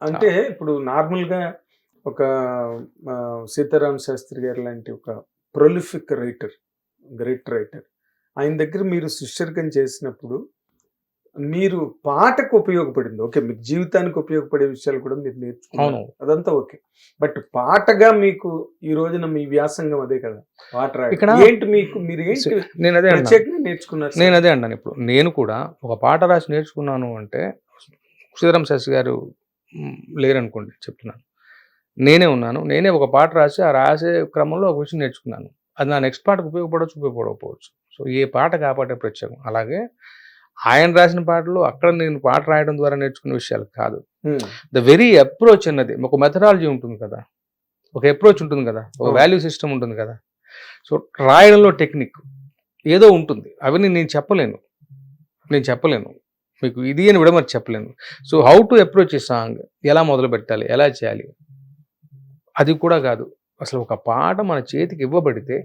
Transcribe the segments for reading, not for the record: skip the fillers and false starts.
అంటే ఇప్పుడు నార్మల్‌గా ఒక 'సీతారామ శాస్త్రి' గారు లాంటి ఒక ప్రొలిఫిక్ రైటర్, గ్రేట్ రైటర్. ఆయన దగ్గర మీరు శిష్యరికం చేసినప్పుడు మీరు పాటకు ఉపయోగపడింది. ఓకే. మీకు జీవితానికి ఉపయోగపడే విషయాలు కూడా మీరు నేర్చుకున్నారు. అవును. అదంతా ఓకే. బట్ పాటగా మీకు ఈ రోజున మీ వ్యాసంగం అదే కదా! పాట రాయడం. ఇక్కడ ఏంటి మీకు మీరేంటి నేనదే అన్నాను. ప్రత్యేకంగా నేర్చుకున్నారు సార్? నేనదే అన్నాను. ఇప్పుడు నేను కూడా ఒక పాట రాసి నేర్చుకున్నాను అంటే, సీతారామ శాస్త్రి గారు లేరనుకోండి చెప్తున్నాను. నేనే ఉన్నాను. నేనే ఒక పాట రాసి, ఆ రాసే క్రమంలో ఒక విషయం నేర్చుకున్నాను. అది నా నెక్స్ట్ పాటకు ఉపయోగపడవచ్చు, ఉపయోగపడకపోవచ్చు. సో, ఏ పాటకి ఆ పాటే ప్రత్యేకం. అలాగే ఆయన రాసిన పాటలు అక్కడ నేను పాట రాయడం ద్వారా నేర్చుకున్న విషయాలు కాదు. ద వెరీ అప్రోచ్ అన్నది ఒక మెథడాలజీ ఉంటుంది కదా! ఒక అప్రోచ్ ఉంటుంది కదా! ఒక వాల్యూ సిస్టమ్ ఉంటుంది కదా! సో, రాయడంలో టెక్నిక్ ఏదో ఉంటుంది. అవన్నీ నేను చెప్పలేను. మీకు ఇది అని విడమరి చెప్పలేను. So, how to approach a song, ఎలా మొదలుపెట్టాలి, ఎలా చేయాలి, అది కూడా కాదు. అసలు ఒక పాట మన చేతికి ఇవ్వబడితే,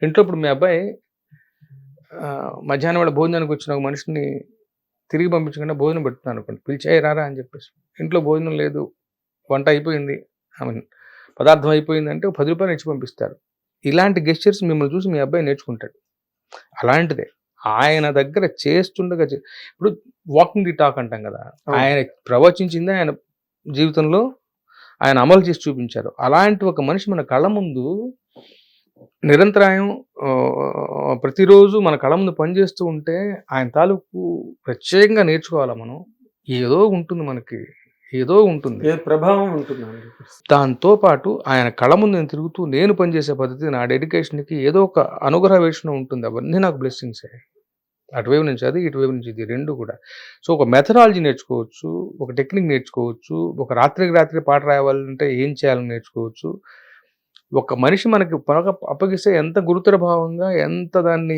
ఇంట్లో ఇప్పుడు మీ అబ్బాయి మధ్యాహ్నం వేళ భోజనానికి వచ్చిన ఒక మనిషిని తిరిగి పంపించకుండా భోజనం పెడుతున్నాను అనుకోండి, పిలిచి "ఏయ్ రారా" అని చెప్పేసి. ఇంట్లో భోజనం లేదు, వంట అయిపోయింది, ఐ మీన్ పదార్థం అయిపోయిందంటే ఒక రూ. 10 ఇచ్చి పంపిస్తారు. ఇలాంటి గెస్చర్స్ మిమ్మల్ని చూసి మీ అబ్బాయి నేర్చుకుంటాడు. అలాంటిదే ఆయన దగ్గర చేస్తుండగా ఇప్పుడు వాకింగ్ ది టాక్ అంటాం కదా, ఆయన ప్రవచించింది ఆయన జీవితంలో ఆయన అమలు చేసి చూపించారు. అలాంటి ఒక మనిషి మన కళ్ళ ముందు నిరంతరాయం ప్రతిరోజు మన కళ్ళ ముందు పనిచేస్తూ ఉంటే ఆయన తాలూకు ప్రత్యేకంగా నేర్చుకోవాలా మనం. ఏదో ఉంటుంది మనకి, ఏదో ఉంటుంది, ప్రభావం ఉంటుందండి. దాంతో పాటు ఆయన కళ్ళ ముందు నేను తిరుగుతూ నేను పనిచేసే పద్ధతి, నా డెడికేషన్కి ఏదో ఒక అనుగ్రహ వేషణ ఉంటుంది. అవన్నీ నాకు బ్లెస్సింగ్సే. అటువైపు నుంచి అది, ఇటువైపు నుంచి ఇది, రెండు కూడా. సో, ఒక మెథడాలజీ నేర్చుకోవచ్చు, ఒక టెక్నిక్ నేర్చుకోవచ్చు, ఒక రాత్రికి రాత్రి పాట రాయాలంటే ఏం చేయాలని నేర్చుకోవచ్చు. ఒక మనిషి మనకి అప్పగిస్తే ఎంత గురుతర భావంగా, ఎంత దాన్ని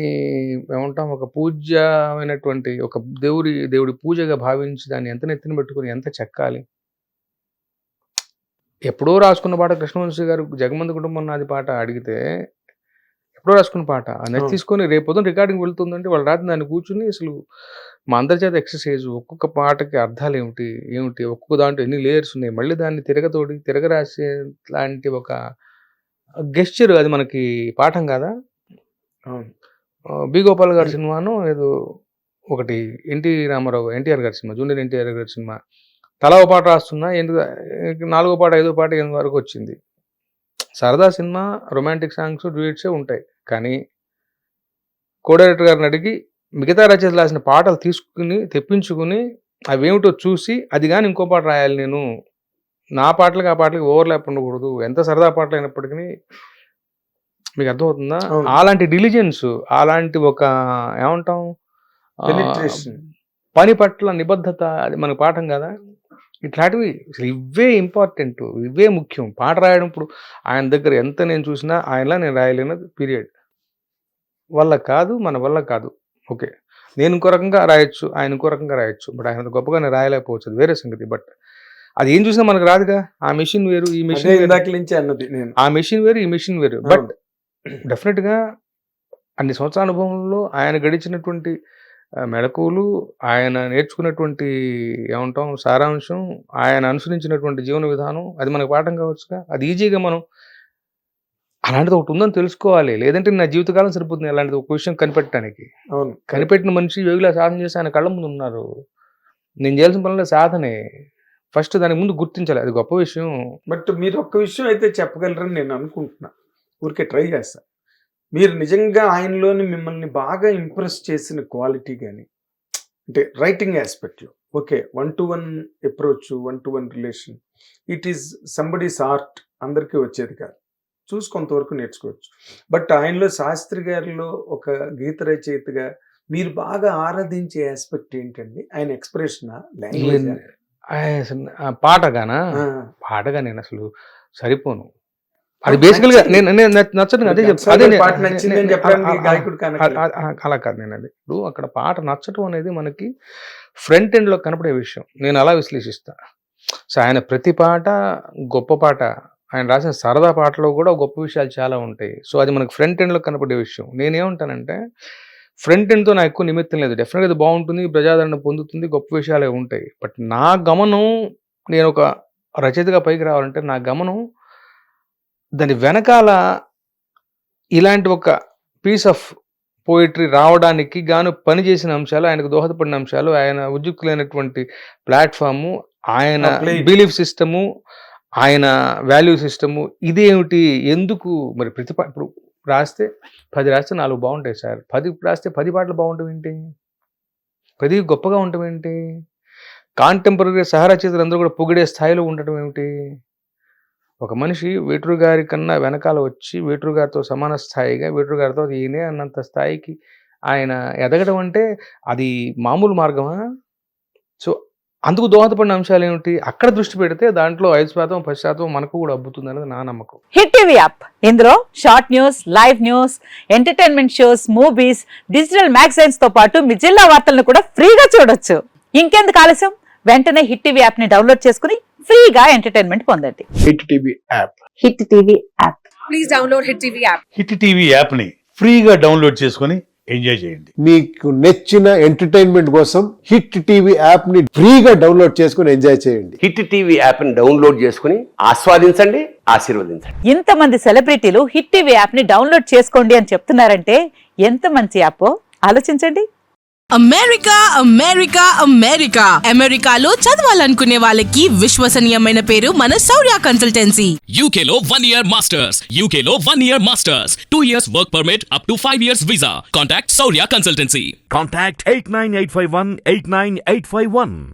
ఏమంటాం, ఒక పూజ్యమైనటువంటి ఒక దేవుడి పూజగా భావించి దాన్ని ఎంత నెత్తిన పెట్టుకుని ఎంత చెక్కాలి. ఎప్పుడో రాసుకున్న పాట కృష్ణవంశీ గారు 'జగమంది కుటుంబం నాది' పాట అడిగితే ఎప్పుడో రాసుకున్న పాట అది తీసుకొని రేపు పొద్దున రికార్డింగ్ వెళ్తుందంటే వాళ్ళు రాత్రి దాన్ని కూర్చుని అసలు మా అందరి చేత ఎక్సర్సైజ్, ఒక్కొక్క పాటకి అర్థాలు ఏమిటి, ఒక్కొక్క దాంట్లో ఎన్ని లేయర్స్ ఉన్నాయి, మళ్ళీ దాన్ని తిరగరాసే లాంటి ఒక గెస్చర్, అది మనకి పాఠం కాదా? బి గోపాల్ గారి సినిమాను ఏదో ఒకటి, ఎన్టీఆర్ గారి సినిమా, జూనియర్ ఎన్టీఆర్ గారి సినిమా, తలా ఒక పాట రాస్తున్నా ఎందుకు 4వ పాట 5వ పాట 8 వరకు వచ్చింది. సరదా సినిమా, రొమాంటిక్ సాంగ్స్, డ్యూయెట్సే ఉంటాయి. కానీ కో-డైరెక్టర్ గారిని అడిగి మిగతా రచయితలు రాసిన పాటలు తెప్పించుకుని అవేమిటో చూసి, అది కానీ ఇంకో పాట రాయాలి నేను, నా పాటలకి ఆ పాటలకి ఓవర్లాప్ ఉండకూడదు, ఎంత సరదా పాటలు అయినప్పటికీ. మీకు అర్థమవుతుందా? అలాంటి డిలిజెన్స్, అలాంటి ఒక ఏమంటాం, పని పట్ల నిబద్ధత, అది మనకు పాఠం కదా. ఇట్లాంటివి అసలు ఇవే ఇంపార్టెంట్, ఇవే ముఖ్యం. పాట రాయడం ఇప్పుడు ఆయన దగ్గర ఎంత నేను చూసినా ఆయనలా నేను రాయలేనది పీరియడ్. మన వల్ల కాదు. ఓకే, నేను ఇంకో రకంగా రాయొచ్చు, ఆయన ఇంకో రకంగా రాయొచ్చు, బట్ ఆయన గొప్పగా నేను రాయలేకపోవచ్చు, అది వేరే సంగతి. బట్ అది ఏం చూసినా మనకు రాదుగా. ఆ మెషిన్ వేరు, ఈ మెషిన్ ఆ మెషిన్ వేరు, ఈ మెషిన్ వేరు. బట్ డెఫినెట్గా అన్ని సంవత్సరాల అనుభవంలో ఆయన గడిచినటువంటి మెళకువలు, ఆయన నేర్చుకున్నటువంటి ఏమంటాం సారాంశం, ఆయన అనుసరించినటువంటి జీవన విధానం, అది మనకు పాఠం కావచ్చుగా. అది ఈజీగా మనం అలాంటిది ఒకటి ఉందని తెలుసుకోవాలి. లేదంటే నా జీవితకాలం సరిపోతుంది అలాంటిది ఒక విషయం కనిపెట్టడానికి. కనిపెట్టిన మనిషి యోగిలా సాధన చేసి ఆయన కళ్ళ ముందు ఉన్నారు. నేను చేయాల్సిన పనుల సాధనే. ఫస్ట్ దానికి ముందు గుర్తించాలి, అది గొప్ప విషయం. బట్ మీరు ఒక్క విషయం అయితే చెప్పగలరని నేను అనుకుంటున్నా, ఊరికే ట్రై చేస్తా. మీరు నిజంగా ఆయనలోని మిమ్మల్ని బాగా ఇంప్రెస్ చేసిన క్వాలిటీ కానీ, అంటే రైటింగ్ ఆస్పెక్ట్లో, okay, 1-to-1 approach, 1-to-1 relation, it is somebody's art, అందరికీ వచ్చేది కాదు, చూసి కొంతవరకు నేర్చుకోవచ్చు. బట్ ఆయనలో, శాస్త్రి గారిలో ఒక గీత రచయితగా మీరు బాగా ఆరాధించే ఆస్పెక్ట్ ఏంటండి? ఆయన ఎక్స్ప్రెషనా, లాంగ్వేజ్, పాటగా నేను అసలు సరిపోను. అది బేసికల్గా నేను నచ్చదు, అదే అలా కాదు. నేను అది ఇప్పుడు అక్కడ పాట నచ్చటం అనేది మనకి ఫ్రంట్ ఎండ్లో కనపడే విషయం. నేను అలా విశ్లేషిస్తా. సో, ఆయన ప్రతి పాట గొప్ప పాట. ఆయన రాసిన సరదా పాటలో కూడా గొప్ప విషయాలు చాలా ఉంటాయి. సో, అది మనకు ఫ్రంట్ ఎండ్లో కనపడే విషయం. నేనేమంటానంటే, ఫ్రంట్ ఎండ్తో నాకు ఎక్కువ నిమిత్తం లేదు. డెఫినెట్గా అది బాగుంటుంది, ప్రజాదరణ పొందుతుంది, గొప్ప విషయాలే ఉంటాయి. బట్ నా గమనం నేను ఒక రచయితగా పైకి రావాలంటే నా గమనం దాని వెనకాల ఇలాంటి ఒక పీస్ ఆఫ్ పోయిటరీ రావడానికి గాను పనిచేసిన అంశాలు, ఆయనకు దోహదపడిన అంశాలు, ఆయన ఉద్యుక్తులైనటువంటి ప్లాట్ఫాము, ఆయన బిలీఫ్ సిస్టము, ఆయన వాల్యూ సిస్టము, ఇదేమిటి, ఎందుకు మరి ఇప్పుడు రాస్తే 10 రాస్తే 4 బాగుంటాయి సార్, 10 రాస్తే 10 పాటలు బాగుంటాం ఏంటి, 10 గొప్పగా ఉండటం ఏంటి, కాంటెంపరీ సహరచయితలు అందరూ కూడా పొగిడే స్థాయిలో ఉండటం ఏమిటి? ఒక మనిషి వేటూరు గారి కన్నా వెనకాల వచ్చి వేటూరు గారితో సమాన స్థాయిగా వేటూరు గారితో ఈయనే అన్నంత స్థాయికి ఆయన ఎదగడం అంటే అది మామూలు మార్గమా? సో అందుకు దోహదపడిన అంశాలు ఏమిటి, అక్కడ దృష్టి పెడితే దాంట్లో 5%, 10% మనకు కూడా అబ్బుతుంది అనేది నా నమ్మకం. హిట్ టీవీ యాప్, ఇందులో short news, live news, entertainment shows, movies, digital magazines తో పాటు మీ జిల్లా వార్తలను కూడా ఫ్రీగా చూడొచ్చు. ఇంకెందుకు ఆలస్యం, వెంటనే హిట్ టీవీ యాప్ ని డౌన్లోడ్ చేసుకుని ఫ్రీగా ఎంటర్టైన్మెంట్ పొందండి. Hit TV app. Hit TV app. Please download hit TV app. Hit TV యాప్ని ఫ్రీగా డౌన్లోడ్ చేసుకొని ఎంజాయ్ చేయండి. మీకు నచ్చిన ఎంటర్టైన్మెంట్ కోసం హిట్ టీవీ యాప్ ని ఫ్రీగా డౌన్లోడ్ చేసుకొని ఎంజాయ్ చేయండి. హిట్ టీవీ యాప్ ని డౌన్లోడ్ చేసుకుని ఆస్వాదించండి, ఆశీర్వదించండి. ఇంతమంది సెలబ్రిటీలు హిట్ టీవీ యాప్ ని డౌన్లోడ్ చేసుకోండి అని చెప్తున్నారంటే ఎంత మంచి యాప్ ఆలోచించండి. అమెరికా అమెరికా అమెరికా అమెరికాలో చదవాలనుకునే వాళ్ళకి విశ్వసనీయమైన పేరు మన శౌర్య కన్సల్టెన్సీ. UK లో 1 year masters. UK లో 1 year masters. 2 years work permit up to 5 years visa. Contact Saurya Consultancy. Contact 89851 89851.